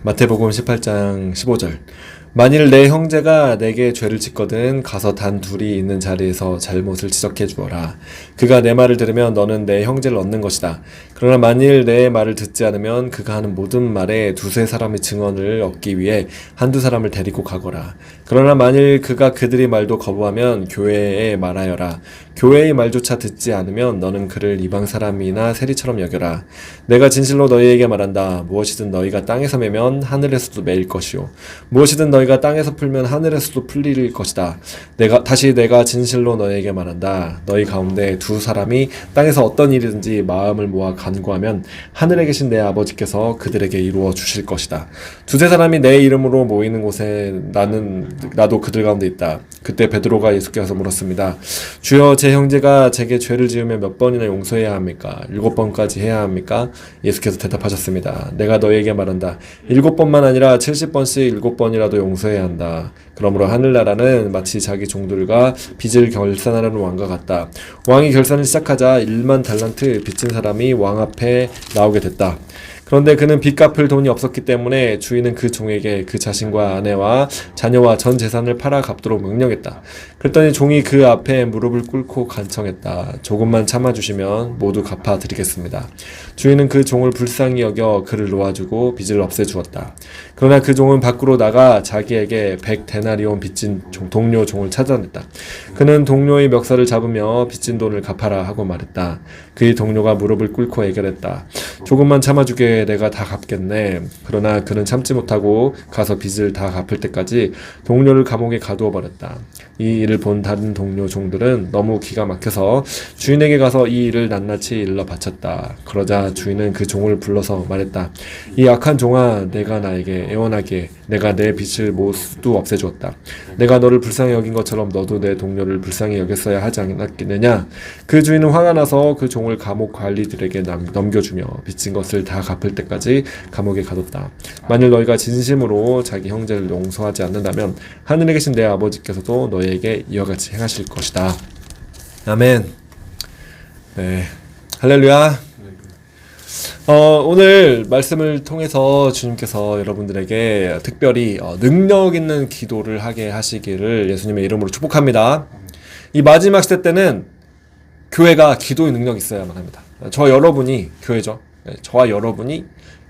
마태복음 18장 15절. 만일 내 형제가 내게 죄를 짓거든 가서 단 둘이 있는 자리에서 잘못을 지적해 주어라. 그가 내 말을 들으면 너는 내 형제를 얻는 것이다. 그러나 만일 내 말을 듣지 않으면 그가 하는 모든 말에 두세 사람의 증언을 얻기 위해 한두 사람을 데리고 가거라. 그러나 만일 그가 그들의 말도 거부하면 교회에 말하여라. 교회의 말조차 듣지 않으면 너는 그를 이방 사람이나 세리처럼 여겨라. 내가 진실로 너희에게 말한다. 무엇이든 너희가 땅에서 매면 하늘에서도 매일 것이요 무엇이든 너희가 땅에서 풀면 하늘에서도 풀릴 것이다. 내가 진실로 너희에게 말한다. 너희 가운데 두 사람이 땅에서 어떤 일이든지 마음을 모아 간구하면 하늘에 계신 내 아버지께서 그들에게 이루어 주실 것이다. 두세 사람이 내 이름으로 모이는 곳에 나도 그들 가운데 있다. 그때 베드로가 예수께서 물었습니다. 주여, 제 형제가 제게 죄를 지으면 몇 번이나 용서해야 합니까? 7번까지 해야 합니까? 예수께서 대답하셨습니다. 내가 너희에게 말한다. 7번만 아니라 70번씩 7번이라도 용서해야 한다. 그러므로 하늘나라는 마치 자기 종들과 빚을 결산하려는 왕과 같다. 왕이 결산을 시작하자 1만 달란트 빚진 사람이 왕 앞에 나오게 됐다. 그런데 그는 빚 갚을 돈이 없었기 때문에 주인은 그 종에게 그 자신과 아내와 자녀와 전 재산을 팔아 갚도록 명령했다. 그랬더니 종이 그 앞에 무릎을 꿇고 간청했다. 조금만 참아주시면 모두 갚아드리겠습니다. 주인은 그 종을 불쌍히 여겨 그를 놓아주고 빚을 없애주었다. 그러나 그 종은 밖으로 나가 자기에게 100데나리온 빚진 동료 종을 찾아냈다. 그는 동료의 멱살을 잡으며 빚진 돈을 갚아라 하고 말했다. 그의 동료가 무릎을 꿇고 애결했다. 조금만 참아주게 내가 다 갚겠네. 그러나 그는 참지 못하고 가서 빚을 다 갚을 때까지 동료를 감옥에 가두어 버렸다. 이 일을 본 다른 동료 종들은 너무 기가 막혀서 주인에게 가서 이 일을 낱낱이 일러 바쳤다. 그러자 주인은 그 종을 불러서 말했다. 이 악한 종아, 내가 나에게 애원하게 내가 내 빚을 모두 없애주었다. 내가 너를 불쌍히 여긴 것처럼 너도 내 동료를 불쌍히 여겼어야 하지 않았겠느냐? 그 주인은 화가 나서 그 종을 감옥 관리들에게 넘겨주며 빚진 것을 다 갚을 때까지 감옥에 가뒀다. 만일 너희가 진심으로 자기 형제를 용서하지 않는다면 하늘에 계신 내 아버지께서도 너희에게 이와 같이 행하실 것이다. 아멘. 네, 할렐루야. 오늘 말씀을 통해서 주님께서 여러분들에게 특별히 능력 있는 기도를 하게 하시기를 예수님의 이름으로 축복합니다. 이 마지막 시대 때는 교회가 기도의 능력이 있어야만 합니다. 저와 여러분이 교회죠. 네, 저와 여러분이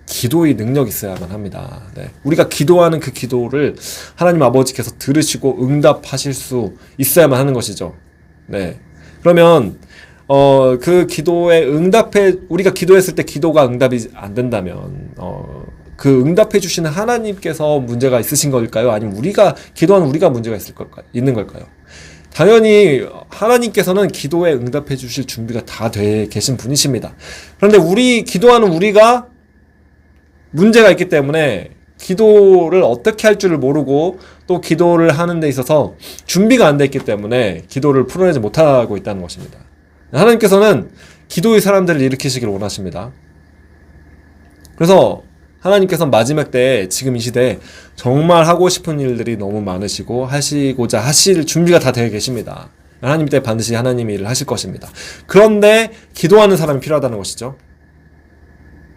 기도의 능력이 있어야만 합니다. 네, 우리가 기도하는 그 기도를 하나님 아버지께서 들으시고 응답하실 수 있어야만 하는 것이죠. 네, 그러면 그 기도에 우리가 기도했을 때 기도가 응답이 안 된다면, 그 응답해 주시는 하나님께서 문제가 있으신 걸까요? 아니면 기도하는 우리가 문제가 있는 걸까요? 당연히 하나님께서는 기도에 응답해 주실 준비가 다 돼 계신 분이십니다. 그런데 기도하는 우리가 문제가 있기 때문에 기도를 어떻게 할 줄을 모르고 또 기도를 하는 데 있어서 준비가 안 돼 있기 때문에 기도를 풀어내지 못하고 있다는 것입니다. 하나님께서는 기도의 사람들을 일으키시기를 원하십니다. 그래서 하나님께서는 마지막 때에 지금 이 시대에 정말 하고 싶은 일들이 너무 많으시고 하시고자 하실 준비가 다 되어 계십니다. 하나님 때 반드시 하나님이 일을 하실 것입니다. 그런데 기도하는 사람이 필요하다는 것이죠.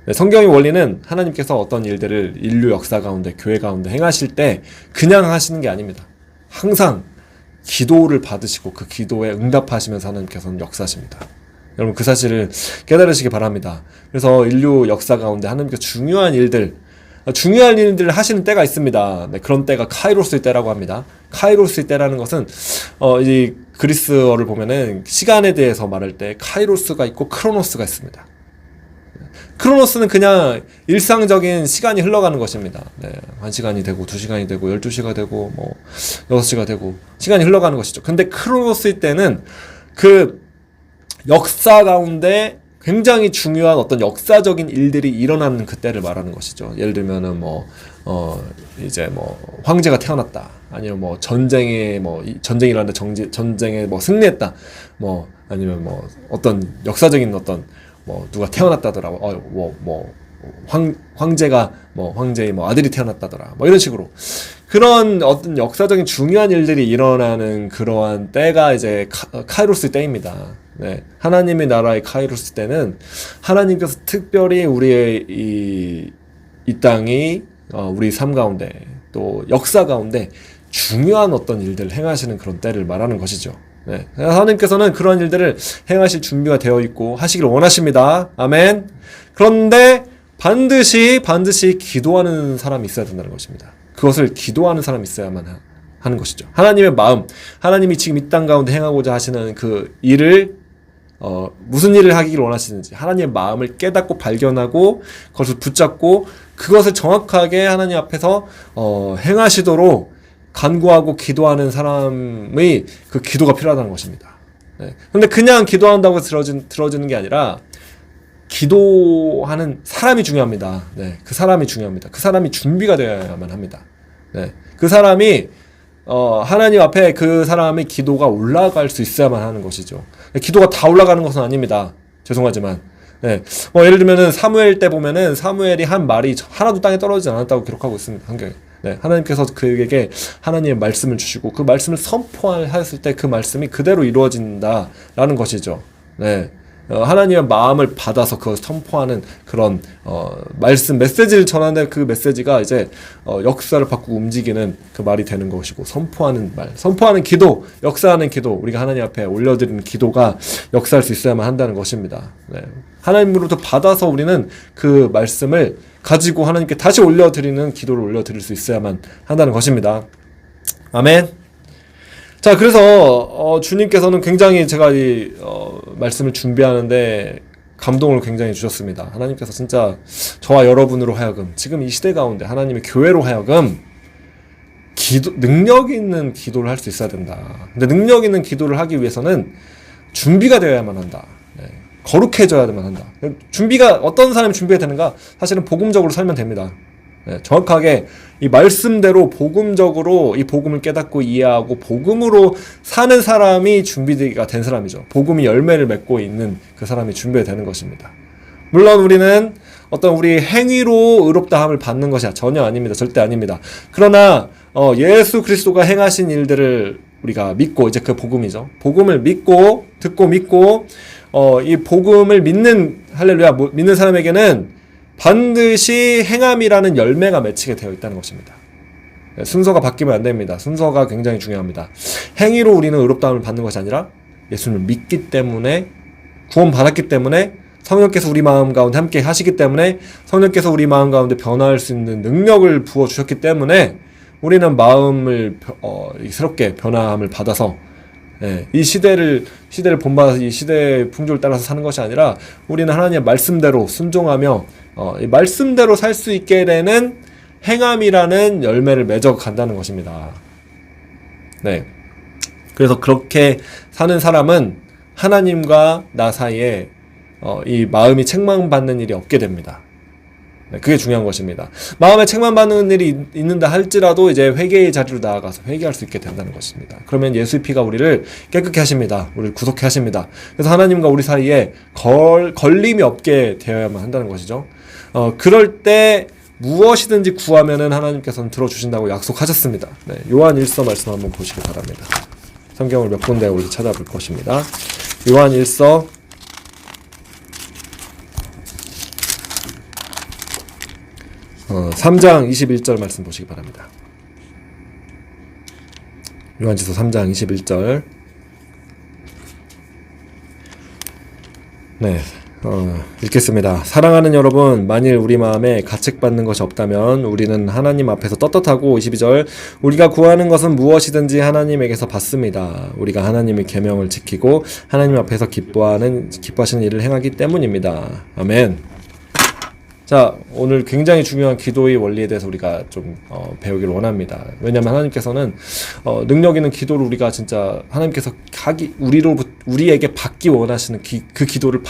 네, 성경의 원리는 하나님께서 어떤 일들을 인류 역사 가운데 교회 가운데 행하실 때 그냥 하시는 게 아닙니다. 항상 기도를 받으시고 그 기도에 응답하시면서 하나님께서는 역사하십니다. 여러분, 그 사실을 깨달으시기 바랍니다. 그래서 인류 역사 가운데 하나님께서 중요한 일들을 하시는 때가 있습니다. 네, 그런 때가 카이로스의 때라고 합니다. 카이로스의 때라는 것은 이 그리스어를 보면은 시간에 대해서 말할 때 카이로스가 있고 크로노스가 있습니다. 크로노스는 그냥 일상적인 시간이 흘러가는 것입니다. 네, 1시간이 되고 2시간이 되고 12시가 되고 6시가 되고 시간이 흘러가는 것이죠. 근데 크로노스의 때는 그 역사 가운데 굉장히 중요한 어떤 역사적인 일들이 일어나는 그때를 말하는 것이죠. 예를 들면은 황제가 태어났다. 아니면 전쟁이 일어났는데 전쟁에 승리했다. 아니면 어떤 역사적인 어떤 누가 태어났다더라. 황제의 아들이 태어났다더라. 이런 식으로. 그런 어떤 역사적인 중요한 일들이 일어나는 그러한 때가 이제 카이로스 때입니다. 네. 하나님의 나라의 카이로스 때는 하나님께서 특별히 우리의 이 땅이 우리 삶 가운데 또 역사 가운데 중요한 어떤 일들을 행하시는 그런 때를 말하는 것이죠. 네. 하나님께서는 그런 일들을 행하실 준비가 되어 있고 하시기를 원하십니다. 아멘. 그런데 반드시 기도하는 사람이 있어야 된다는 것입니다. 그것을 기도하는 사람이 있어야만 하는 것이죠. 하나님의 마음, 하나님이 지금 이 땅 가운데 행하고자 하시는 그 일을 무슨 일을 하기를 원하시는지 하나님의 마음을 깨닫고 발견하고 그것을 붙잡고 그것을 정확하게 하나님 앞에서 행하시도록 간구하고 기도하는 사람의 그 기도가 필요하다는 것입니다. 네. 근데 그냥 기도한다고 들어지는 게 아니라 기도하는 사람이 중요합니다. 네. 그 사람이 중요합니다. 그 사람이 준비가 되어야만 합니다. 네. 그 사람이 하나님 앞에 그 사람의 기도가 올라갈 수 있어야만 하는 것이죠. 기도가 다 올라가는 것은 아닙니다. 죄송하지만. 네. 예를 들면은 사무엘 때 보면은 사무엘이 한 말이 하나도 땅에 떨어지지 않았다고 기록하고 있습니다. 성경에. 네. 하나님께서 그에게 하나님의 말씀을 주시고 그 말씀을 선포하였을 때 그 말씀이 그대로 이루어진다라는 것이죠. 네. 하나님의 마음을 받아서 그걸 선포하는 그런 말씀 메시지를 전하는 그 메시지가 이제 역사를 바꾸고 움직이는 그 말이 되는 것이고 선포하는 말, 선포하는 기도, 역사하는 기도, 우리가 하나님 앞에 올려드리는 기도가 역사할 수 있어야만 한다는 것입니다. 네. 하나님으로부터 받아서 우리는 그 말씀을 가지고 하나님께 다시 올려드리는 기도를 올려드릴 수 있어야만 한다는 것입니다. 아멘. 자, 그래서 주님께서는 굉장히 제가 이 말씀을 준비하는데 감동을 굉장히 주셨습니다. 하나님께서 진짜 저와 여러분으로 하여금 지금 이 시대 가운데 하나님의 교회로 하여금 능력 있는 기도를 할 수 있어야 된다. 근데 능력 있는 기도를 하기 위해서는 준비가 되어야만 한다. 네. 거룩해져야만 한다. 준비가 어떤 사람이 준비가 되는가? 사실은 복음적으로 살면 됩니다. 네, 정확하게 이 말씀대로 복음적으로 이 복음을 깨닫고 이해하고 복음으로 사는 사람이 준비가 된 사람이죠. 복음이 열매를 맺고 있는 그 사람이 준비가 되는 것입니다. 물론 우리는 어떤 우리 행위로 의롭다함을 받는 것이 전혀 아닙니다. 절대 아닙니다. 그러나 예수 그리스도가 행하신 일들을 우리가 믿고 이제 그 복음이죠. 복음을 믿고 듣고 믿고 이 복음을 믿는 할렐루야 믿는 사람에게는 반드시 행함이라는 열매가 맺히게 되어 있다는 것입니다. 순서가 바뀌면 안 됩니다. 순서가 굉장히 중요합니다. 행위로 우리는 의롭다함을 받는 것이 아니라 예수님을 믿기 때문에 구원받았기 때문에 성령께서 우리 마음 가운데 함께 하시기 때문에 성령께서 우리 마음 가운데 변화할 수 있는 능력을 부어주셨기 때문에 우리는 마음을 새롭게 변화함을 받아서 이 시대를 본받아서 이 시대의 풍조를 따라서 사는 것이 아니라 우리는 하나님의 말씀대로 순종하며 이 말씀대로 살 수 있게 되는 행함이라는 열매를 맺어 간다는 것입니다. 네. 그래서 그렇게 사는 사람은 하나님과 나 사이에 이 마음이 책망받는 일이 없게 됩니다. 네, 그게 중요한 것입니다. 마음에 책망받는 일이 있는다 할지라도 이제 회개의 자리로 나아가서 회개할 수 있게 된다는 것입니다. 그러면 예수의 피가 우리를 깨끗게 하십니다. 우리를 구속해 하십니다. 그래서 하나님과 우리 사이에 걸림이 없게 되어야만 한다는 것이죠. 그럴 때 무엇이든지 구하면은 하나님께서는 들어주신다고 약속하셨습니다. 네, 요한 1서 말씀 한번 보시기 바랍니다. 성경을 몇 군데 우리 찾아볼 것입니다. 요한 1서 3장 21절 말씀 보시기 바랍니다. 요한지서 3장 21절. 네, 읽겠습니다. 사랑하는 여러분, 만일 우리 마음에 가책받는 것이 없다면 우리는 하나님 앞에서 떳떳하고 22절 우리가 구하는 것은 무엇이든지 하나님에게서 받습니다. 우리가 하나님의 계명을 지키고 하나님 앞에서 기뻐하시는 일을 행하기 때문입니다. 아멘. 자, 오늘 굉장히 중요한 기도의 원리에 대해서 우리가 좀 배우길 원합니다. 왜냐하면 하나님께서는 능력 있는 기도를 우리가 진짜 하나님께서 우리에게 받기 원하시는 그 기도를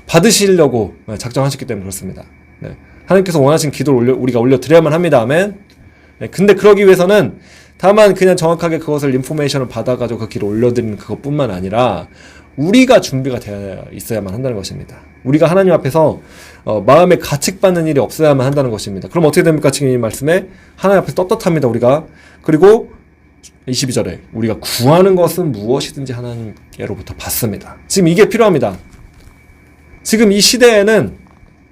받으시려고 작정하셨기 때문에 그렇습니다. 네. 하나님께서 원하시는 기도를 우리가 올려드려야만 합니다. 아멘. 네. 근데 그러기 위해서는 다만 그냥 정확하게 그것을 인포메이션을 받아가지고 그 기도를 올려드리는 그것뿐만 아니라 우리가 준비가 되어 있어야만 한다는 것입니다. 우리가 하나님 앞에서 마음에 가책받는 일이 없어야만 한다는 것입니다. 그럼 어떻게 됩니까? 지금 이 말씀에 하나님 앞에서 떳떳합니다. 우리가. 그리고 22절에 우리가 구하는 것은 무엇이든지 하나님께로부터 받습니다. 지금 이게 필요합니다. 지금 이 시대에는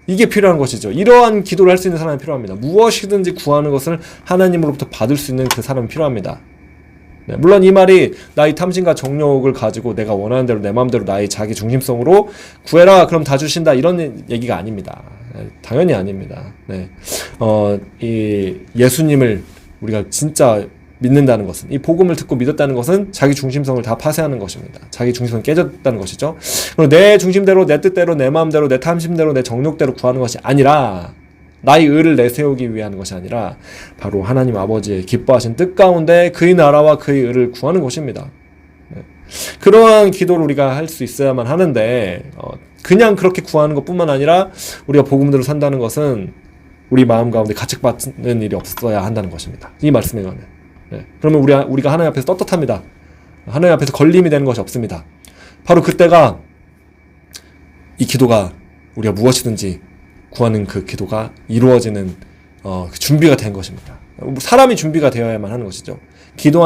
이게 필요한 것이죠. 이러한 기도를 할 수 있는 사람이 필요합니다. 무엇이든지 구하는 것을 하나님으로부터 받을 수 있는 그 사람이 필요합니다. 네, 물론 이 말이 나의 탐심과 정욕을 가지고 내가 원하는 대로 내 마음대로 나의 자기 중심성으로 구해라 그럼 다 주신다 이런 얘기가 아닙니다. 네, 당연히 아닙니다. 네, 이 예수님을 우리가 진짜 믿는다는 것은, 이 복음을 듣고 믿었다는 것은 자기 중심성을 다 파쇄하는 것입니다. 자기 중심성이 깨졌다는 것이죠. 그리고 내 중심대로, 내 뜻대로, 내 마음대로, 내 탐심대로, 내 정욕대로 구하는 것이 아니라, 나의 의를 내세우기 위한 것이 아니라 바로 하나님 아버지의 기뻐하신 뜻 가운데 그의 나라와 그의 의를 구하는 것입니다. 네. 그러한 기도를 우리가 할 수 있어야만 하는데, 그냥 그렇게 구하는 것뿐만 아니라 우리가 복음대로 산다는 것은 우리 마음 가운데 가책받는 일이 없어야 한다는 것입니다. 이 말씀에 관해. 네. 그러면 우리가 하나님 앞에서 떳떳합니다. 하나님 앞에서 걸림이 되는 것이 없습니다. 바로 그때가 이 기도가 우리가 무엇이든지 구하는 그 기도가 이루어지는 준비가 된 것입니다. 사람이 준비가 되어야만 하는 것이죠. 기도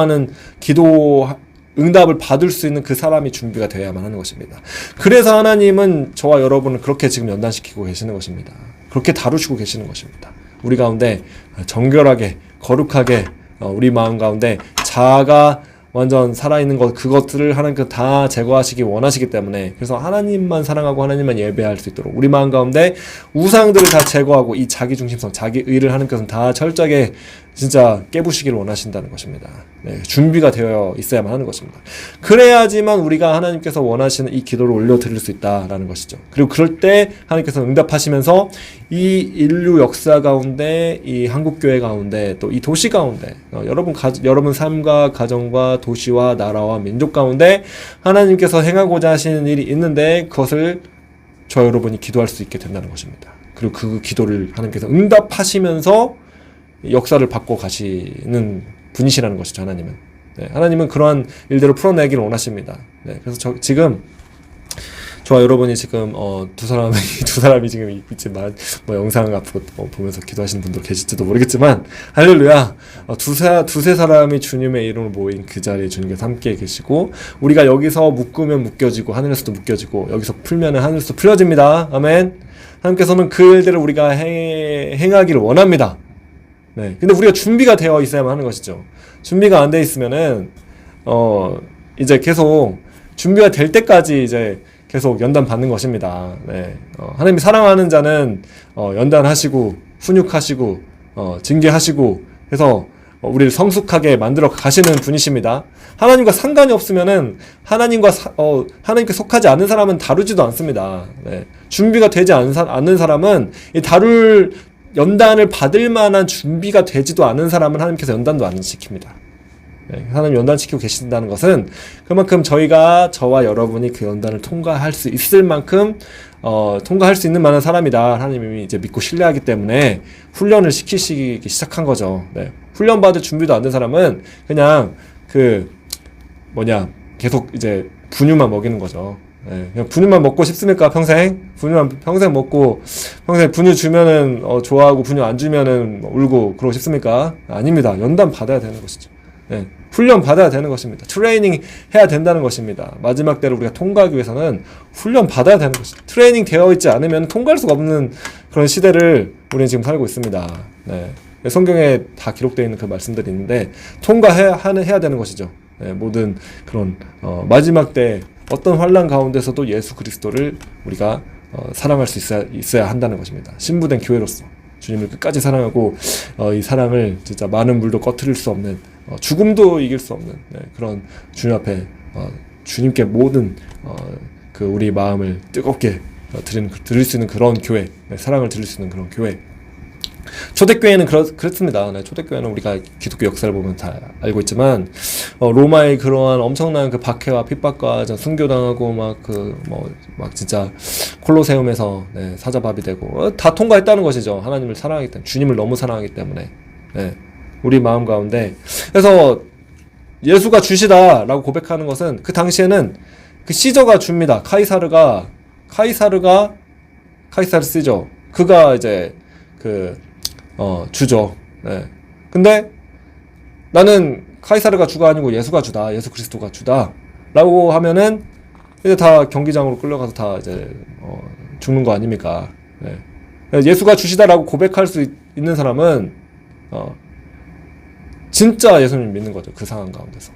응답을 받을 수 있는 그 사람이 준비가 되어야만 하는 것입니다. 그래서 하나님은 저와 여러분을 그렇게 지금 연단시키고 계시는 것입니다. 그렇게 다루시고 계시는 것입니다. 우리 가운데 정결하게 거룩하게 우리 마음 가운데 자아가 완전 살아있는 그것들을 하나님께서 다 제거하시기 원하시기 때문에, 그래서 하나님만 사랑하고 하나님만 예배할 수 있도록 우리 마음 가운데 우상들을 다 제거하고 이 자기 중심성, 자기 의를 하나님께서는 다 철저하게 진짜 깨부시기를 원하신다는 것입니다. 네, 준비가 되어 있어야만 하는 것입니다. 그래야지만 우리가 하나님께서 원하시는 이 기도를 올려드릴 수 있다라는 것이죠. 그리고 그럴 때 하나님께서 응답하시면서 이 인류 역사 가운데, 이 한국교회 가운데, 또 이 도시 가운데, 여러분 삶과 가정과 도시와 나라와 민족 가운데 하나님께서 행하고자 하시는 일이 있는데 그것을 저 여러분이 기도할 수 있게 된다는 것입니다. 그리고 그 기도를 하나님께서 응답하시면서 역사를 바꿔 가시는 분이시라는 것이죠. 하나님은. 네, 하나님은 그러한 일들을 풀어내기를 원하십니다. 네, 그래서 지금 저와 여러분이 지금 두 사람이 지금 있지만 영상 앞으로 보면서 기도하시는 분도 계실지도 모르겠지만, 할렐루야. 두세 사람이 주님의 이름으로 모인 그 자리에 주님께서 함께 계시고, 우리가 여기서 묶으면 묶여지고 하늘에서도 묶여지고 여기서 풀면은 하늘에서도 풀려집니다. 아멘. 하나님께서는 그 일들을 우리가 행하기를 원합니다. 네. 근데 우리가 준비가 되어 있어야만 하는 것이죠. 준비가 안 돼 있으면은 이제 계속 준비가 될 때까지 이제 계속 연단 받는 것입니다. 네. 하나님이 사랑하는 자는 연단하시고 훈육하시고 징계하시고 해서 우리를 성숙하게 만들어 가시는 분이십니다. 하나님과 상관이 없으면은 하나님께 속하지 않은 사람은 다루지도 않습니다. 네. 준비가 되지 않는 사람은 연단을 받을 만한 준비가 되지도 않은 사람은 하나님께서 연단도 안 시킵니다. 네, 하나님 연단시키고 계신다는 것은 그만큼 저와 여러분이 그 연단을 통과할 수 있을 만큼 통과할 수 있는 만한 사람이다. 하나님이 이제 믿고 신뢰하기 때문에 훈련을 시키시기 시작한 거죠. 네. 훈련 받을 준비도 안 된 사람은 그냥 계속 이제 분유만 먹이는 거죠. 네, 그냥 분유만 먹고 싶습니까? 평생 먹고 평생 분유 주면은 좋아하고 분유 안 주면은 울고 그러고 싶습니까? 아닙니다. 연단 받아야 되는 것이죠. 네, 훈련 받아야 되는 것입니다. 트레이닝 해야 된다는 것입니다. 마지막 때를 우리가 통과하기 위해서는 훈련 받아야 되는 것입니다. 트레이닝 되어 있지 않으면 통과할 수가 없는 그런 시대를 우리는 지금 살고 있습니다. 네, 성경에 다 기록되어 있는 그 말씀들이 있는데 통과해야 되는 것이죠. 네, 모든 그런 마지막 때 어떤 환난 가운데서도 예수 그리스도를 우리가 사랑할 수 있어야 한다는 것입니다. 신부된 교회로서 주님을 끝까지 사랑하고 이 사랑을 진짜 많은 물도 꺼트릴 수 없는, 죽음도 이길 수 없는 그런 주님 앞에 주님께 모든 그 우리 마음을 뜨겁게 드릴 수 있는 그런 교회, 사랑을 드릴 수 있는 그런 교회. 초대교회는 그렇습니다. 네, 초대교회는 우리가 기독교 역사를 보면 다 알고 있지만 로마의 그러한 엄청난 그 박해와 핍박과 순교당하고 막 진짜 콜로세움에서 사자밥이 되고 다 통과했다는 것이죠. 하나님을 사랑하기 때문에, 주님을 너무 사랑하기 때문에. 네, 우리 마음 가운데. 그래서 예수가 주시다라고 고백하는 것은 그 당시에는 그 시저가 줍니다. 카이사르 시저, 그가 이제 주죠. 네. 근데 나는 카이사르가 주가 아니고 예수가 주다, 예수 그리스도가 주다 라고 하면은 이제 다 경기장으로 끌려가서 다 이제 죽는 거 아닙니까? 네. 예수가 주시다라고 고백할 수 있는 사람은 진짜 예수님 믿는 거죠. 그 상황 가운데서.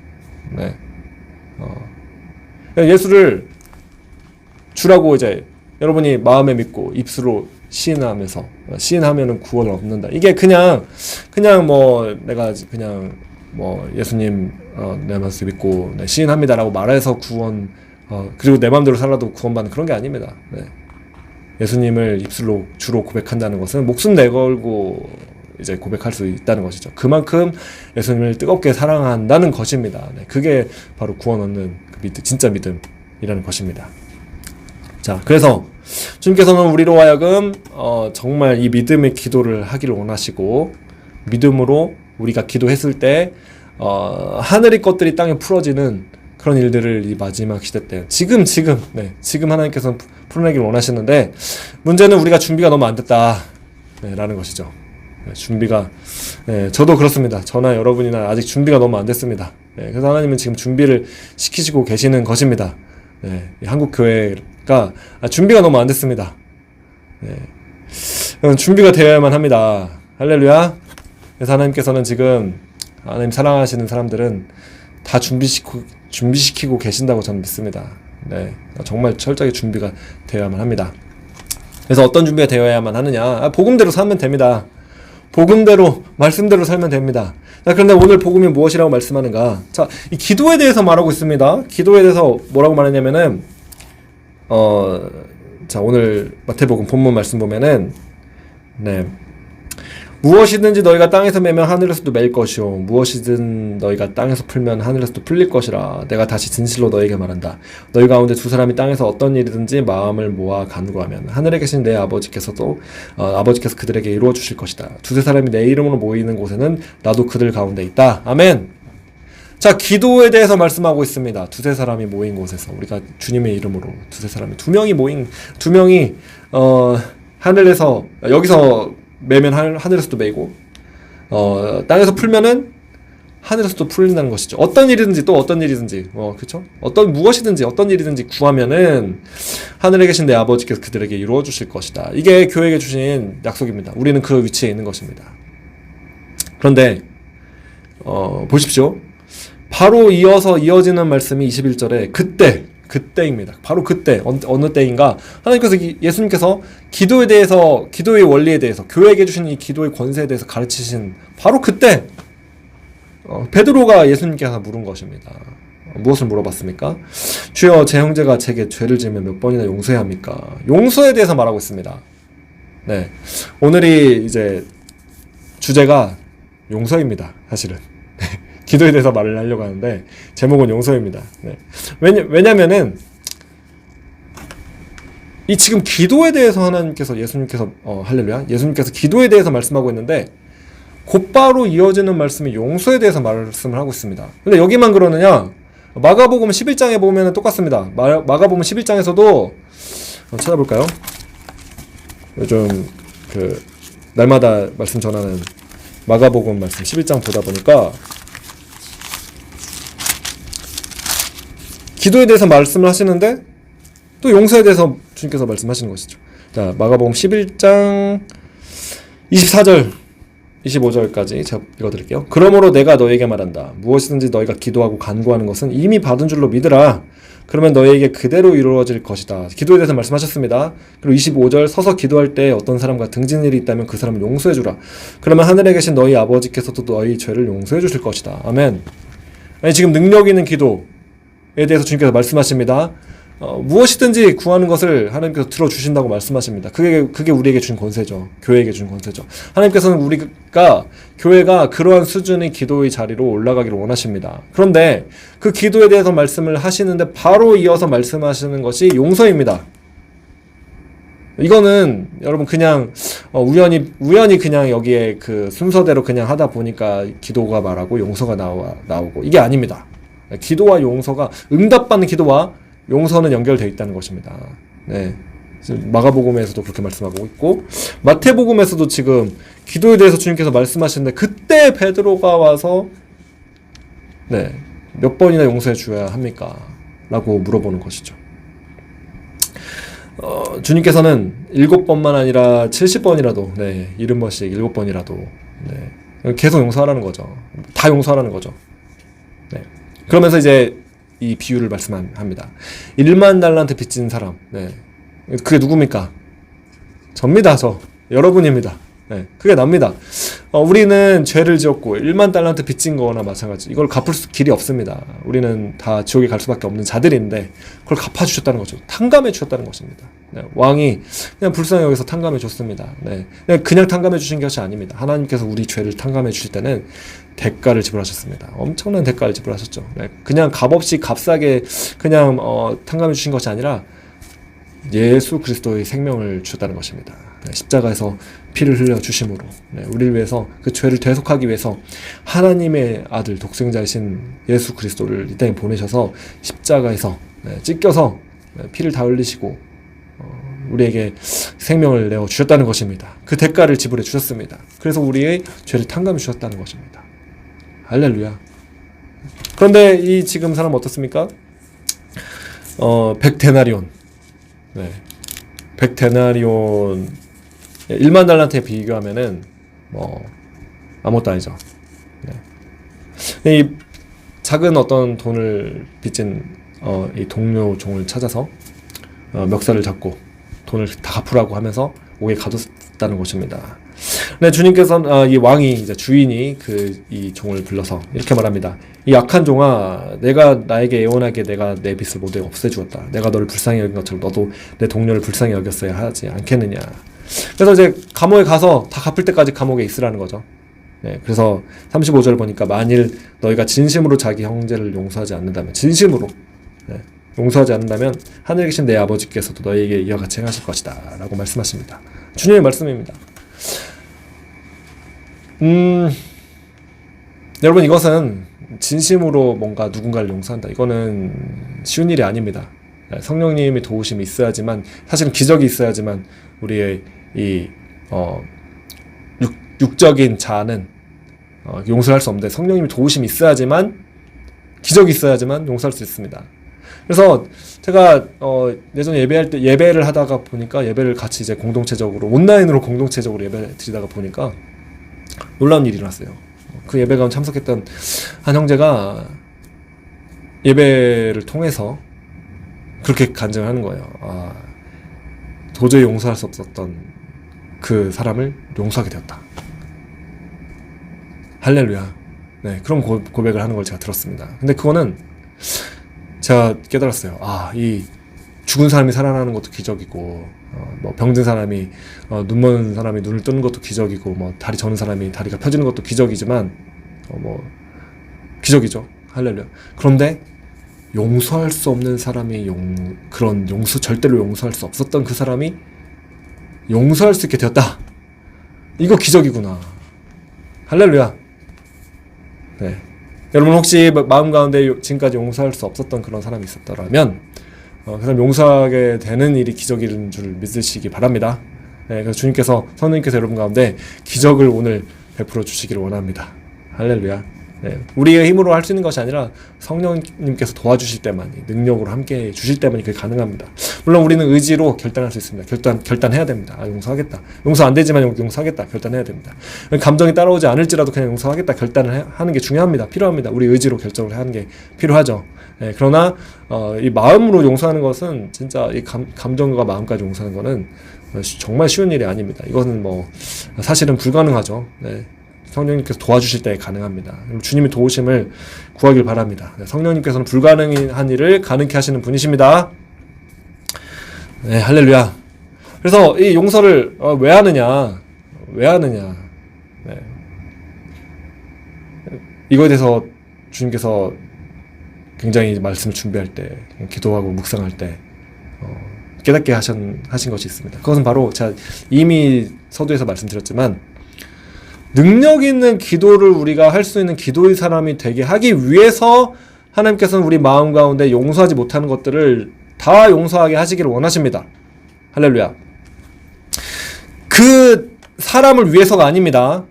네. 예수를 주라고 이제 여러분이 마음에 믿고 입술로 시인하면은 구원을 얻는다. 이게 그냥 뭐 내가 그냥 뭐 예수님 내 말씀 믿고 네, 시인합니다라고 말해서 구원 그리고 내 마음대로 살아도 구원받는 그런 게 아닙니다. 네. 예수님을 입술로 주로 고백한다는 것은 목숨 내걸고 이제 고백할 수 있다는 것이죠. 그만큼 예수님을 뜨겁게 사랑한다는 것입니다. 네. 그게 바로 구원 얻는 그 진짜 믿음이라는 것입니다. 자, 그래서 주님께서는 우리로 하여금 정말 이 믿음의 기도를 하기를 원하시고 믿음으로 우리가 기도했을 때 하늘의 것들이 땅에 풀어지는 그런 일들을 이 마지막 시대 때 지금 하나님께서는 풀어내기를 원하시는데 문제는 우리가 준비가 너무 안 됐다 라는 것이죠. 준비가 저도 그렇습니다. 저나 여러분이나 아직 준비가 너무 안 됐습니다. 그래서 하나님은 지금 준비를 시키시고 계시는 것입니다. 한국 교회가 준비가 너무 안 됐습니다. 준비가 되어야만 합니다. 할렐루야. 그래서 하나님께서는 지금 하나님 사랑하시는 사람들은 다 준비시키고 계신다고 저는 믿습니다. 정말 철저하게 준비가 되어야만 합니다. 그래서 어떤 준비가 되어야만 하느냐? 복음대로 살면 됩니다. 복음대로 말씀대로 살면 됩니다. 자, 그런데 오늘 복음이 무엇이라고 말씀하는가? 자, 이 기도에 대해서 말하고 있습니다. 기도에 대해서 뭐라고 말하냐면은 자, 오늘 마태복음 본문 말씀 보면은 무엇이든지 너희가 땅에서 매면 하늘에서도 맬 것이요 무엇이든 너희가 땅에서 풀면 하늘에서도 풀릴 것이라. 내가 다시 진실로 너희에게 말한다. 너희 가운데 두 사람이 땅에서 어떤 일이든지 마음을 모아 간구하면 하늘에 계신 내 아버지께서 그들에게 이루어 주실 것이다. 두세 사람이 내 이름으로 모이는 곳에는 나도 그들 가운데 있다. 아멘. 자, 기도에 대해서 말씀하고 있습니다. 두세 사람이 모인 곳에서 우리가 주님의 이름으로 두 명이 하늘에서 여기서 매면 하늘에서도 매고 땅에서 풀면은 하늘에서도 풀린다는 것이죠. 어떤 일이든지 그렇죠? 무엇이든지 어떤 일이든지 구하면은 하늘에 계신 내 아버지께서 그들에게 이루어 주실 것이다. 이게 교회에게 주신 약속입니다. 우리는 그 위치에 있는 것입니다. 그런데 보십시오. 바로 이어지는 말씀이 21절에 그때입니다. 바로 그때 어느 때인가 하나님께서 예수님께서 기도의 원리에 대해서 교회에게 주신 이 기도의 권세에 대해서 가르치신 바로 그때 베드로가 예수님께서 물은 것입니다. 무엇을 물어봤습니까? 주여, 제 형제가 제게 죄를 지으면 몇 번이나 용서해야 합니까? 용서에 대해서 말하고 있습니다. 오늘이 이제 주제가 용서입니다. 사실은 기도에 대해서 말을 하려고 하는데 제목은 용서입니다. 왜냐면은 이 지금 기도에 대해서 예수님께서 예수님께서 기도에 대해서 말씀하고 있는데 곧바로 이어지는 말씀이 용서에 대해서 말씀을 하고 있습니다. 근데 여기만 그러느냐? 마가복음 11장에 보면 똑같습니다. 마가복음 11장에서도 찾아볼까요? 요즘 날마다 말씀 전하는 마가복음 말씀 11장 보다 보니까 기도에 대해서 말씀을 하시는데 또 용서에 대해서 주님께서 말씀하시는 것이죠. 자, 마가복음 11장 24절 25절까지 제가 읽어드릴게요. 그러므로 내가 너에게 말한다. 무엇이든지 너희가 기도하고 간구하는 것은 이미 받은 줄로 믿으라. 그러면 너희에게 그대로 이루어질 것이다. 기도에 대해서 말씀하셨습니다. 그리고 25절 서서 기도할 때 어떤 사람과 등진 일이 있다면 그 사람을 용서해 주라. 그러면 하늘에 계신 너희 아버지께서도 너희 죄를 용서해 주실 것이다. 아멘. 지금 능력 있는 기도에 대해서 주님께서 말씀하십니다. 무엇이든지 구하는 것을 하나님께서 들어주신다고 말씀하십니다. 그게 우리에게 준 권세죠. 교회에게 준 권세죠. 하나님께서는 교회가 그러한 수준의 기도의 자리로 올라가기를 원하십니다. 그런데 그 기도에 대해서 말씀을 하시는데 바로 이어서 말씀하시는 것이 용서입니다. 이거는 여러분 그냥 우연히 그냥 여기에 그 순서대로 그냥 하다 보니까 기도가 말하고 용서가 나오고 이게 아닙니다. 기도와 용서가 응답받는 기도와 용서는 연결되어 있다는 것입니다. 마가복음에서도 그렇게 말씀하고 있고 마태복음에서도 지금 기도에 대해서 주님께서 말씀하시는데 그때 베드로가 와서 몇 번이나 용서해 줘야 합니까? 라고 물어보는 것이죠. 주님께서는 7번만 아니라 70번이라도, 네, 70번씩 7번이라도, 네, 계속 용서하라는 거죠. 다 용서하라는 거죠. 네. 그러면서 이제 이 비유를 말씀합니다. 1만 달란트 빚진 사람, 네. 그게 누굽니까? 접니다, 저. 여러분입니다. 네, 그게 납니다. 우리는 죄를 지었고 1만 달란트 빚진 거나 마찬가지. 이걸 갚을 길이 없습니다. 우리는 다 지옥에 갈 수밖에 없는 자들인데 그걸 갚아주셨다는 거죠. 탕감해 주셨다는 것입니다. 네, 왕이 그냥 불쌍히 여기서 탕감해 줬습니다. 네, 그냥 탕감해 주신 것이 아닙니다. 하나님께서 우리 죄를 탕감해 주실 때는 대가를 지불하셨습니다. 엄청난 대가를 지불하셨죠. 네, 그냥 값없이 값싸게 그냥 탕감해 주신 것이 아니라 예수 그리스도의 생명을 주셨다는 것입니다. 네, 십자가에서 피를 흘려 주심으로, 네, 우리를 위해서 그 죄를 대속하기 위해서 하나님의 아들 독생자이신 예수 그리스도를 이 땅에 보내셔서 십자가에서, 네, 찢겨서, 네, 피를 다 흘리시고 우리에게 생명을 내어 주셨다는 것입니다. 그 대가를 지불해 주셨습니다. 그래서 우리의 죄를 탕감해 주셨다는 것입니다. 할렐루야. 그런데 이 지금 사람 어떻습니까? 100데나리온. 네. 100데나리온 1만 달란트에 비교하면은 아무것도 아니죠. 네. 이 작은 어떤 돈을 빚진 이 동료 종을 찾아서 멱살을 잡고 돈을 다 갚으라고 하면서 옥에 가뒀다는 것입니다. 네, 주님께서는 이 왕이 이제 주인이 이 종을 불러서 이렇게 말합니다. 이 악한 종아, 내가 나에게 애원하게 내가 내 빚을 모두 없애주었다. 내가 너를 불쌍히 여긴 것처럼 너도 내 동료를 불쌍히 여겼어야 하지 않겠느냐. 그래서 이제 감옥에 가서 다 갚을 때까지 감옥에 있으라는 거죠. 네, 그래서 35절 보니까 만일 너희가 진심으로 자기 형제를 용서하지 않는다면, 진심으로, 네, 용서하지 않는다면 하늘에 계신 내 아버지께서도 너희에게 이와 같이 행하실 것이다 라고 말씀하십니다. 주님의 말씀입니다. 여러분, 이것은 진심으로 뭔가 누군가를 용서한다, 이거는 쉬운 일이 아닙니다. 성령님의 도우심이 있어야지만, 사실은 기적이 있어야지만 우리의 이 육적인 자아는 용서할 수 없는데, 성령님의 도우심이 있어야지만, 기적이 있어야지만 용서할 수 있습니다. 그래서 제가 예전에 예배할 때, 예배를 하다가 보니까, 예배를 같이 이제 공동체적으로 온라인으로 공동체적으로 예배 드리다가 보니까 놀라운 일이 일어났어요. 그 예배 가운데 참석했던 한 형제가 예배를 통해서 그렇게 간증을 하는 거예요. 도저히 용서할 수 없었던 그 사람을 용서하게 되었다. 할렐루야. 네, 그런 고백을 하는 걸 제가 들었습니다. 근데 그거는 제가 깨달았어요. 이 죽은 사람이 살아나는 것도 기적이고, 병든 사람이, 눈먼 사람이 눈을 뜨는 것도 기적이고, 다리 저는 사람이 다리가 펴지는 것도 기적이지만, 기적이죠. 할렐루야. 그런데 용서할 수 없는 사람이 절대로 용서할 수 없었던 그 사람이 용서할 수 있게 되었다. 이거 기적이구나. 할렐루야. 네. 여러분, 혹시 마음 가운데 지금까지 용서할 수 없었던 그런 사람이 있었더라면 그 사람 용서하게 되는 일이 기적인 줄 믿으시기 바랍니다. 네, 그래서 주님께서, 성령님께서 여러분 가운데 기적을 오늘 베풀어 주시기를 원합니다. 할렐루야. 네, 우리의 힘으로 할 수 있는 것이 아니라 성령님께서 도와주실 때만이, 능력으로 함께 주실 때만이 그게 가능합니다. 물론 우리는 의지로 결단할 수 있습니다. 결단해야 됩니다. 용서하겠다. 용서 안 되지만 용서하겠다. 결단해야 됩니다. 감정이 따라오지 않을지라도 그냥 용서하겠다. 결단을 하는 게 중요합니다. 필요합니다. 우리 의지로 결정을 하는 게 필요하죠. 네, 그러나 이 마음으로 용서하는 것은, 진짜 이 감정과 마음까지 용서하는 거는 정말 쉬운 일이 아닙니다. 이거는 사실은 불가능하죠. 네. 성령님께서 도와주실 때 가능합니다. 주님의 도우심을 구하길 바랍니다. 성령님께서는 불가능한 일을 가능케 하시는 분이십니다. 네, 할렐루야. 그래서 이 용서를 왜 하느냐? 네. 이거에 대해서 주님께서 굉장히 말씀을 준비할 때, 기도하고 묵상할 때 깨닫게 하신 것이 있습니다. 그것은 바로 제가 이미 서두에서 말씀드렸지만, 능력 있는 기도를 우리가 할 수 있는 기도의 사람이 되게 하기 위해서 하나님께서는 우리 마음 가운데 용서하지 못하는 것들을 다 용서하게 하시기를 원하십니다. 할렐루야. 그 사람을 위해서가 아닙니다.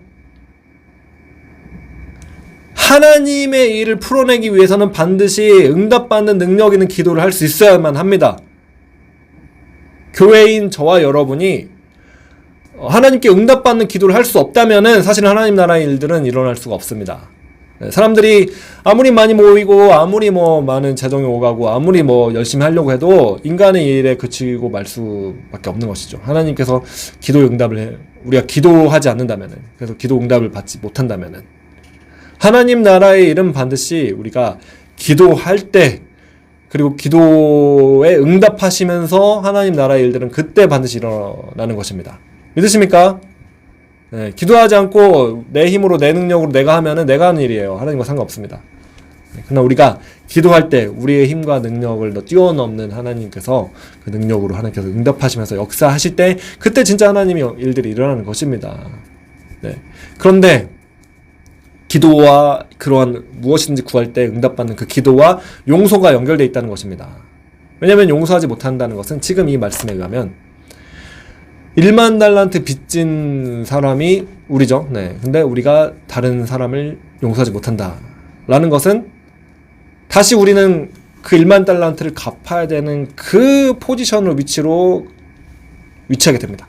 하나님의 일을 풀어내기 위해서는 반드시 응답받는 능력 있는 기도를 할 수 있어야만 합니다. 교회인 저와 여러분이 하나님께 응답받는 기도를 할 수 없다면은 사실은 하나님 나라의 일들은 일어날 수가 없습니다. 사람들이 아무리 많이 모이고 아무리 뭐 많은 재정이 오가고 아무리 뭐 열심히 하려고 해도 인간의 일에 그치고 말 수밖에 없는 것이죠. 하나님께서 기도 응답을 우리가 기도하지 않는다면은, 그래서 기도 응답을 받지 못한다면은, 하나님 나라의 일은 반드시 우리가 기도할 때, 그리고 기도에 응답하시면서 하나님 나라의 일들은 그때 반드시 일어나는 것입니다. 믿으십니까? 네, 기도하지 않고 내 힘으로 내 능력으로 내가 하면은 내가 하는 일이에요. 하나님과 상관없습니다. 그러나 우리가 기도할 때 우리의 힘과 능력을 뛰어넘는 하나님께서 그 능력으로 하나님께서 응답하시면서 역사하실 때 그때 진짜 하나님의 일들이 일어나는 것입니다. 네. 그런데 기도와 그러한 무엇이든지 구할 때 응답받는 그 기도와 용서가 연결되어 있다는 것입니다. 왜냐하면 용서하지 못한다는 것은 지금 이 말씀에 의하면 1만 달란트 빚진 사람이 우리죠. 네. 근데 우리가 다른 사람을 용서하지 못한다. 라는 것은 다시 우리는 그 1만 달란트를 갚아야 되는 그 포지션으로 위치하게 됩니다.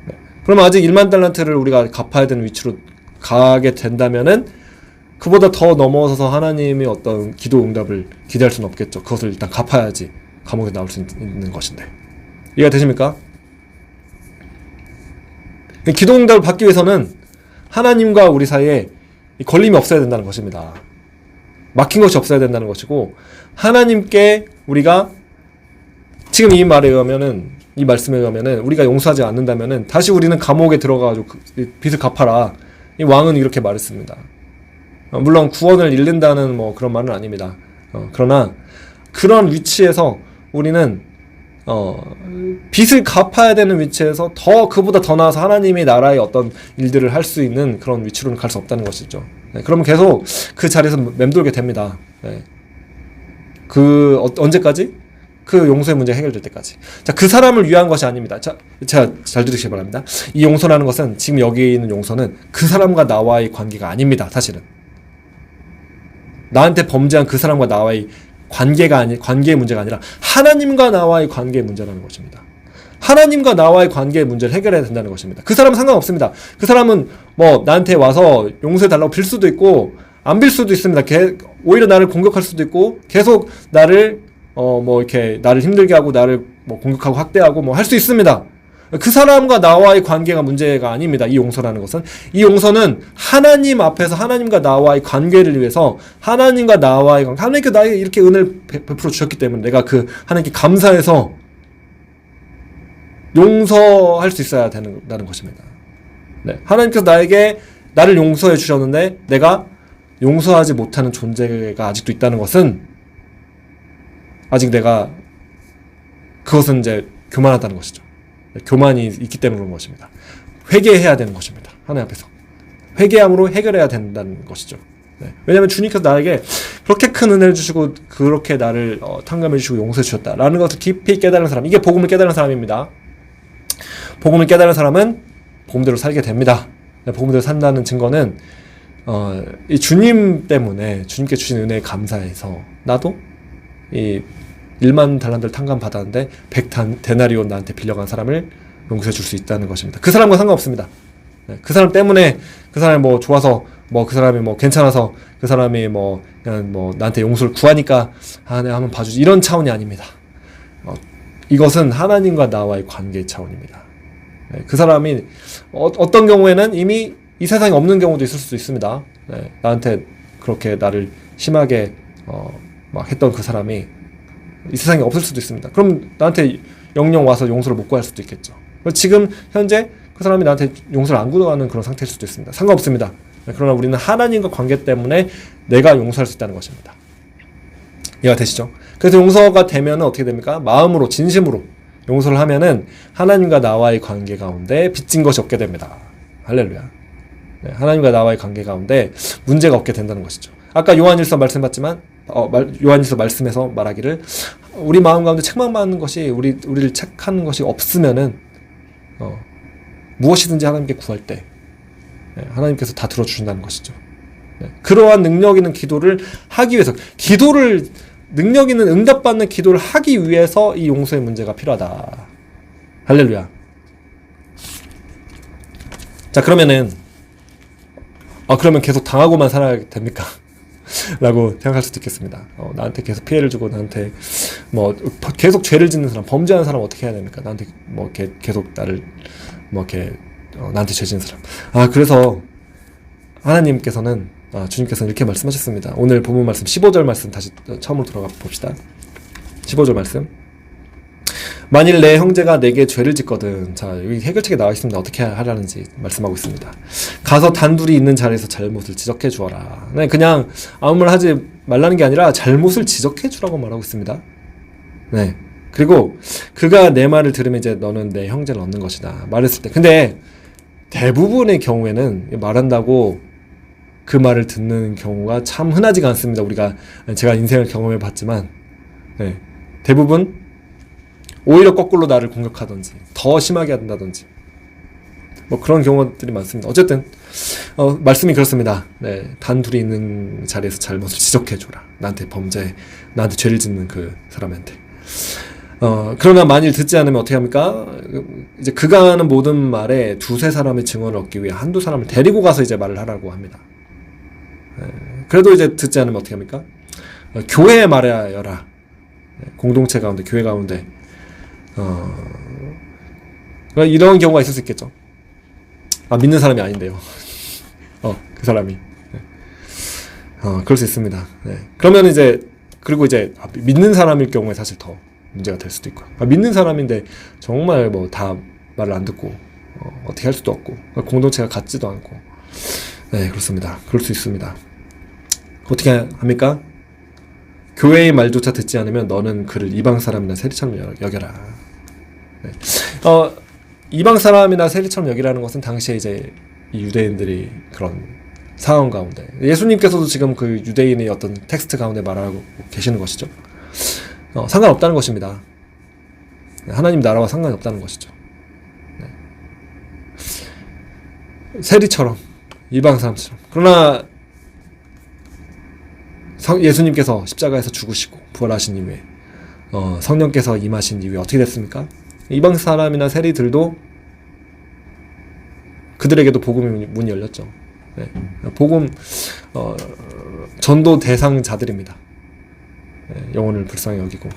네. 그러면 아직 1만 달란트를 우리가 갚아야 되는 위치로 가게 된다면은 그보다 더 넘어서서 하나님의 어떤 기도 응답을 기대할 수는 없겠죠. 그것을 일단 갚아야지 감옥에 나올 수 있는 것인데. 이해가 되십니까? 기도 응답을 받기 위해서는 하나님과 우리 사이에 걸림이 없어야 된다는 것입니다. 막힌 것이 없어야 된다는 것이고, 하나님께 우리가 지금 이 말에 의하면은, 이 말씀에 의하면은 우리가 용서하지 않는다면은 다시 우리는 감옥에 들어가가지고 빚을 갚아라. 이 왕은 이렇게 말했습니다. 물론 구원을 잃는다는 뭐 그런 말은 아닙니다. 그러나 그런 위치에서 우리는 빚을 갚아야 되는 위치에서 그보다 더 나아서 하나님의 나라의 어떤 일들을 할 수 있는 그런 위치로는 갈 수 없다는 것이죠. 네, 그러면 계속 그 자리에서 맴돌게 됩니다. 네. 언제까지? 그 용서의 문제가 해결될 때까지. 자, 그 사람을 위한 것이 아닙니다. 자, 잘 들으시기 바랍니다. 이 용서라는 것은, 지금 여기 있는 용서는 그 사람과 나와의 관계가 아닙니다. 사실은. 나한테 범죄한 그 사람과 나와의 관계의 문제가 아니라 하나님과 나와의 관계의 문제라는 것입니다. 하나님과 나와의 관계의 문제를 해결해야 된다는 것입니다. 그 사람은 상관없습니다. 그 사람은 뭐 나한테 와서 용서해달라고 빌 수도 있고 안 빌 수도 있습니다. 오히려 나를 공격할 수도 있고 계속 나를 이렇게 나를 힘들게 하고 나를 뭐 공격하고 학대하고 뭐 할 수 있습니다. 그 사람과 나와의 관계가 문제가 아닙니다. 이 용서라는 것은. 이 용서는 하나님 앞에서 하나님과 나와의 관계를 위해서 하나님과 나와의 관계, 하나님께 나에게 이렇게 은혜를 베풀어 주셨기 때문에 내가 그 하나님께 감사해서 용서할 수 있어야 된다는 것입니다. 네. 하나님께서 나를 용서해 주셨는데 내가 용서하지 못하는 존재가 아직도 있다는 것은 아직 그것은 이제 교만하다는 것이죠. 교만이 있기 때문에 그런 것입니다. 회개해야 되는 것입니다. 하나님 앞에서. 회개함으로 해결해야 된다는 것이죠. 네. 왜냐하면 주님께서 나에게 그렇게 큰 은혜를 주시고 그렇게 나를 탕감해 주시고 용서해 주셨다라는 것을 깊이 깨달은 사람, 이게 복음을 깨달은 사람입니다. 복음을 깨달은 사람은 복음대로 살게 됩니다. 복음대로 산다는 증거는 이 주님 때문에 주님께 주신 은혜에 감사해서 나도 이 1만 달란트를 탕감 받았는데 100데나리온 나한테 빌려간 사람을 용서해 줄 수 있다는 것입니다. 그 사람과 상관없습니다. 네, 그 사람 때문에 그 사람이 뭐 좋아서 뭐 그 사람이 뭐 괜찮아서 그 사람이 뭐 그냥 뭐 나한테 용서를 구하니까 내가 한번 봐주지, 이런 차원이 아닙니다. 이것은 하나님과 나와의 관계 차원입니다. 네, 그 사람이 어떤 경우에는 이미 이 세상에 없는 경우도 있을 수도 있습니다. 네, 나한테 그렇게 나를 심하게 막 했던 그 사람이 이 세상에 없을 수도 있습니다. 그럼 나한테 영영 와서 용서를 못 구할 수도 있겠죠. 지금 현재 그 사람이 나한테 용서를 안 구하는 그런 상태일 수도 있습니다. 상관없습니다. 그러나 우리는 하나님과 관계 때문에 내가 용서할 수 있다는 것입니다. 이해가 되시죠? 그래서 용서가 되면 어떻게 됩니까? 마음으로 진심으로 용서를 하면은 하나님과 나와의 관계 가운데 빚진 것이 없게 됩니다. 할렐루야. 네, 하나님과 나와의 관계 가운데 문제가 없게 된다는 것이죠. 아까 요한일서 말씀봤지만 요한일서 말씀에서 말하기를 우리 마음 가운데 책망받는 것이 우리를 책하는 것이 없으면은 무엇이든지 하나님께 구할 때 하나님께서 다 들어주신다는 것이죠. 그러한 능력 있는 기도를 하기 위해서 능력 있는 응답받는 기도를 하기 위해서 이 용서의 문제가 필요하다. 할렐루야. 자, 그러면은 그러면 계속 당하고만 살아야 됩니까? 라고 생각할 수도 있겠습니다. 나한테 계속 피해를 주고 나한테 뭐 계속 죄를 짓는 사람, 범죄하는 사람 어떻게 해야 됩니까? 나한테 뭐 계속 나를 뭐 이렇게 나한테 죄 짓는 사람. 그래서 하나님께서는 주님께서는 이렇게 말씀하셨습니다. 오늘 본문 말씀 15절 말씀 다시 처음으로 돌아가 봅시다. 15절 말씀. 만일 내 형제가 내게 죄를 짓거든. 자, 여기 해결책에 나와 있습니다. 어떻게 하라는지 말씀하고 있습니다. 가서 단둘이 있는 자리에서 잘못을 지적해 주어라. 네, 그냥 아무 말 하지 말라는 게 아니라 잘못을 지적해 주라고 말하고 있습니다. 네. 그리고 그가 내 말을 들으면 이제 너는 내 형제를 얻는 것이다. 말했을 때. 근데 대부분의 경우에는 말한다고 그 말을 듣는 경우가 참 흔하지가 않습니다. 제가 인생을 경험해 봤지만, 네. 대부분 오히려 거꾸로 나를 공격하든지 더 심하게 한다든지 뭐 그런 경우들이 많습니다. 어쨌든 말씀이 그렇습니다. 네, 단둘이 있는 자리에서 잘못을 지적해줘라. 나한테 죄를 짓는 그 사람한테. 그러나 만일 듣지 않으면 어떻게 합니까? 이제 그가 하는 모든 말에 두세 사람의 증언을 얻기 위해 한두 사람을 데리고 가서 이제 말을 하라고 합니다. 그래도 이제 듣지 않으면 어떻게 합니까? 교회에 말하여라. 공동체 가운데, 교회 가운데. 이런 경우가 있을 수 있겠죠. 믿는 사람이 아닌데요. 그 사람이. 그럴 수 있습니다. 네. 그러면 그리고 믿는 사람일 경우에 사실 더 문제가 될 수도 있고요. 믿는 사람인데 정말 뭐 다 말을 안 듣고, 어떻게 할 수도 없고, 공동체가 같지도 않고. 네, 그렇습니다. 그럴 수 있습니다. 어떻게 합니까? 교회의 말조차 듣지 않으면 너는 그를 이방 사람이나 세리처럼 여겨라. 네. 이방 사람이나 세리처럼 여기라는 것은 당시에 이제 이 유대인들이 그런 상황 가운데 예수님께서도 지금 그 유대인의 어떤 텍스트 가운데 말하고 계시는 것이죠. 상관없다는 것입니다. 네. 하나님 나라와 상관이 없다는 것이죠. 네. 세리처럼 이방 사람처럼. 그러나 예수님께서 십자가에서 죽으시고 부활하신 이후에 성령께서 임하신 이후에 어떻게 됐습니까? 이방 사람이나 세리들도 그들에게도 복음의 문이 열렸죠. 네. 복음 전도 대상자들입니다. 네. 영혼을 불쌍히 여기고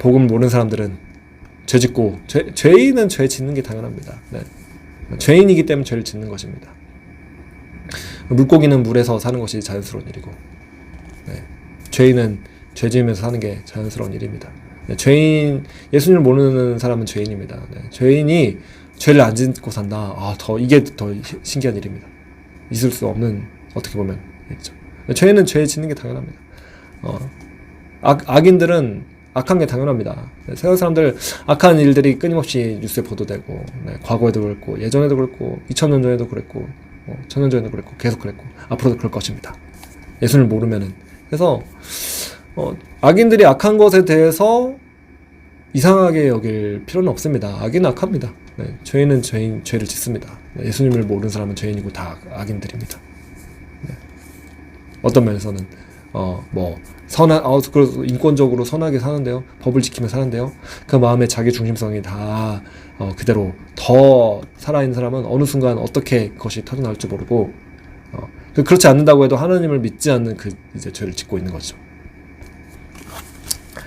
복음 모르는 사람들은 죄짓고 죄인은 죄 짓는 게 당연합니다. 네. 죄인이기 때문에 죄를 짓는 것입니다. 물고기는 물에서 사는 것이 자연스러운 일이고, 네. 죄인은 죄 지으면서 사는 게 자연스러운 일입니다. 네. 예수님을 모르는 사람은 죄인입니다. 네. 죄인이 죄를 안 짓고 산다. 이게 더 신기한 일입니다. 있을 수 없는, 어떻게 보면, 일이죠. 죄인은 죄 짓는 게 당연합니다. 악인들은 악한 게 당연합니다. 네. 세상 사람들 악한 일들이 끊임없이 뉴스에 보도되고, 네. 과거에도 그랬고, 예전에도 그랬고, 2000년 전에도 그랬고, 1000년 전에도 그랬고, 계속 그랬고, 앞으로도 그럴 것입니다. 예수를 모르면은. 그래서, 악인들이 악한 것에 대해서 이상하게 여길 필요는 없습니다. 악인은 악합니다. 네, 죄인은 죄를 짓습니다. 네, 예수님을 모르는 사람은 죄인이고 다 악인들입니다. 네. 어떤 면에서는, 그래서 인권적으로 선하게 사는데요. 법을 지키며 사는데요. 그 마음의 자기 중심성이 다, 그대로 더 살아있는 사람은 어느 순간 어떻게 그것이 터져나올지 모르고, 그렇지 않는다고 해도 하나님을 믿지 않는 이제 죄를 짓고 있는 거죠.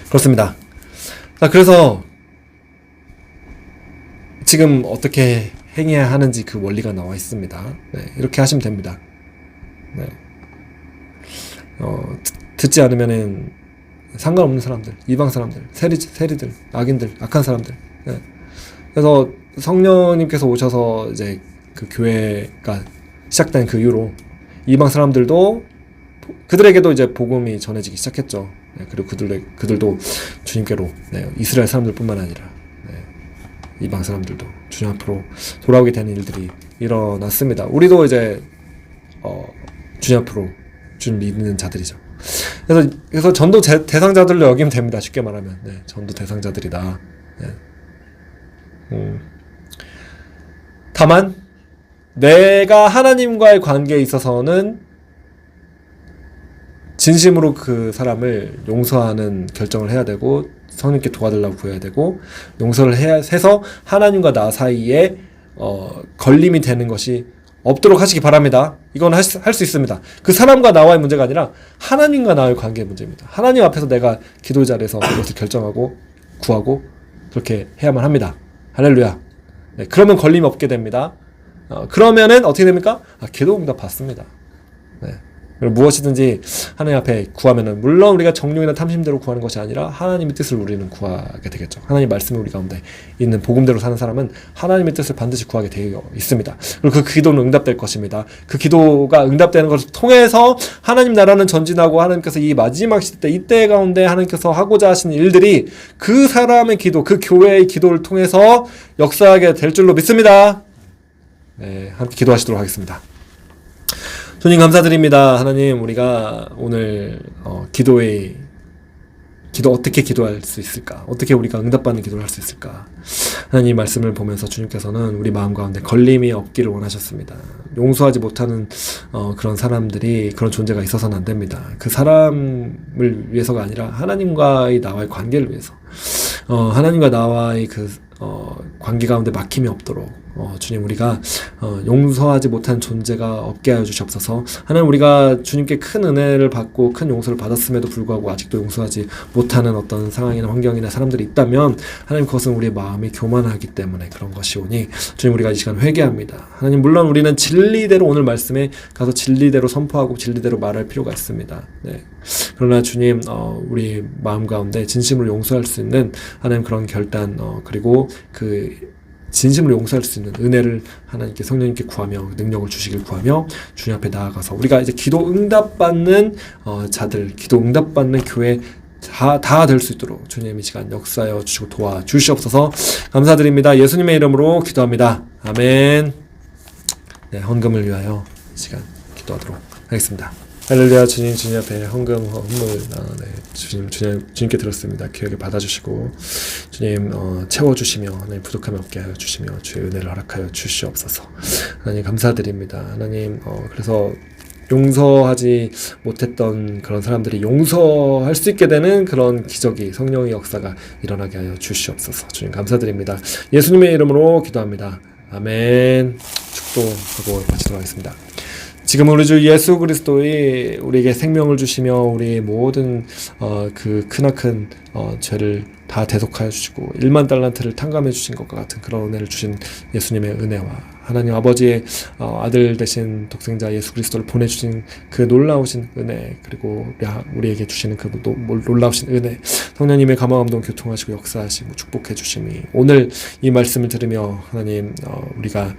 그렇습니다. 자, 그래서, 지금 어떻게 행해야 하는지 그 원리가 나와 있습니다. 네, 이렇게 하시면 됩니다. 네. 듣지 않으면은 상관없는 사람들, 이방 사람들, 세리들, 악인들, 악한 사람들. 네. 그래서 성령님께서 오셔서 이제 그 교회가 시작된 그 이후로 이방 사람들도 그들에게도 이제 복음이 전해지기 시작했죠. 네. 그리고 그들도 주님께로, 네. 이스라엘 사람들뿐만 아니라, 네. 이방 사람들도 주님 앞으로 돌아오게 되는 일들이 일어났습니다. 우리도 이제 주님 앞으로 주님 믿는 자들이죠. 그래서 전도 대상자들로 여기면 됩니다. 쉽게 말하면. 네, 전도 대상자들이다. 네. 다만 내가 하나님과의 관계에 있어서는 진심으로 그 사람을 용서하는 결정을 해야 되고 성령님께 도와달라고 구해야 되고, 용서를 해서 하나님과 나 사이에 걸림이 되는 것이 없도록 하시기 바랍니다. 이건 할 수 있습니다. 그 사람과 나와의 문제가 아니라 하나님과 나의 관계의 문제입니다. 하나님 앞에서 내가 기도의 자리에서 그것을 결정하고 구하고 그렇게 해야만 합니다. 할렐루야. 네, 그러면 걸림이 없게 됩니다. 그러면은 어떻게 됩니까? 기도 응답 받습니다. 네. 무엇이든지 하나님 앞에 구하면은, 물론 우리가 정욕이나 탐심대로 구하는 것이 아니라 하나님의 뜻을 우리는 구하게 되겠죠. 하나님 말씀이 우리 가운데 있는 복음대로 사는 사람은 하나님의 뜻을 반드시 구하게 되어 있습니다. 그리고 그 기도는 응답될 것입니다. 그 기도가 응답되는 것을 통해서 하나님 나라는 전진하고, 하나님께서 이 마지막 시대 이때 가운데 하나님께서 하고자 하시는 일들이 그 사람의 기도, 그 교회의 기도를 통해서 역사하게 될 줄로 믿습니다. 네, 함께 기도하시도록 하겠습니다. 주님 감사드립니다. 하나님, 우리가 오늘 기도 어떻게 기도할 수 있을까? 어떻게 우리가 응답받는 기도를 할 수 있을까? 하나님 말씀을 보면서 주님께서는 우리 마음 가운데 걸림이 없기를 원하셨습니다. 용서하지 못하는 그런 사람들이, 그런 존재가 있어서는 안 됩니다. 그 사람을 위해서가 아니라 하나님과의 나와의 관계를 위해서, 하나님과 나와의 그 관계 가운데 막힘이 없도록 주님, 우리가 용서하지 못한 존재가 없게 하여 주시옵소서. 하나님, 우리가 주님께 큰 은혜를 받고 큰 용서를 받았음에도 불구하고 아직도 용서하지 못하는 어떤 상황이나 환경이나 사람들이 있다면, 하나님, 그것은 우리의 마음이 교만하기 때문에 그런 것이 오니 주님, 우리가 이 시간 회개합니다. 하나님, 물론 우리는 진리대로 오늘 말씀에 가서 진리대로 선포하고 진리대로 말할 필요가 있습니다. 네. 그러나 주님, 우리 마음 가운데 진심으로 용서할 수 있는 하나님 그런 결단, 그리고 그 진심으로 용서할 수 있는 은혜를 하나님께, 성령님께 구하며 능력을 주시길 구하며 주님 앞에 나아가서 우리가 이제 기도 응답받는 자들, 기도 응답받는 교회 다 될 수 있도록 주님 이 시간 역사하여 주시고 도와주시옵소서. 감사드립니다. 예수님의 이름으로 기도합니다. 아멘. 네, 헌금을 위하여 이 시간 기도하도록 하겠습니다. 할렐루야. 주님 앞에 헌금을 주님께 드렸습니다. 기회를 받아주시고 주님 채워주시며 하나님 부족함이 없게 하여 주시며 주의 은혜를 허락하여 주시옵소서. 하나님 감사드립니다. 하나님 그래서 용서하지 못했던 그런 사람들이 용서할 수 있게 되는 그런 기적이, 성령의 역사가 일어나게 하여 주시옵소서. 주님 감사드립니다. 예수님의 이름으로 기도합니다. 아멘. 축도하고 마치도록 하겠습니다. 지금 우리 주 예수 그리스도의 우리에게 생명을 주시며 우리의 모든 그 크나큰 죄를 다 대속하여 주시고 1만 달란트를 탕감해 주신 것과 같은 그런 은혜를 주신 예수님의 은혜와 하나님 아버지의 아들 되신 독생자 예수 그리스도를 보내주신 그 놀라우신 은혜, 그리고 우리에게 주시는 그 놀라우신 은혜, 성령님의 감화감동 교통하시고 역사하시고 축복해 주심이 오늘 이 말씀을 들으며 하나님 우리가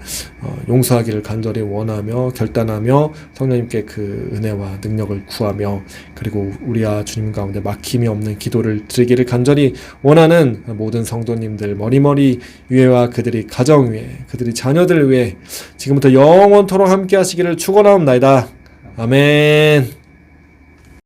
용서하기를 간절히 원하며 결단하며 성령님께 그 은혜와 능력을 구하며, 그리고 우리와 주님 가운데 막힘이 없는 기도를 드리기를 간절히 원하는 모든 성도님들 머리머리 위에와 그들이 가정 위에, 그들이 자녀들 위에 지금부터 영원토록 함께 하시기를 축원하옵나이다. 아멘.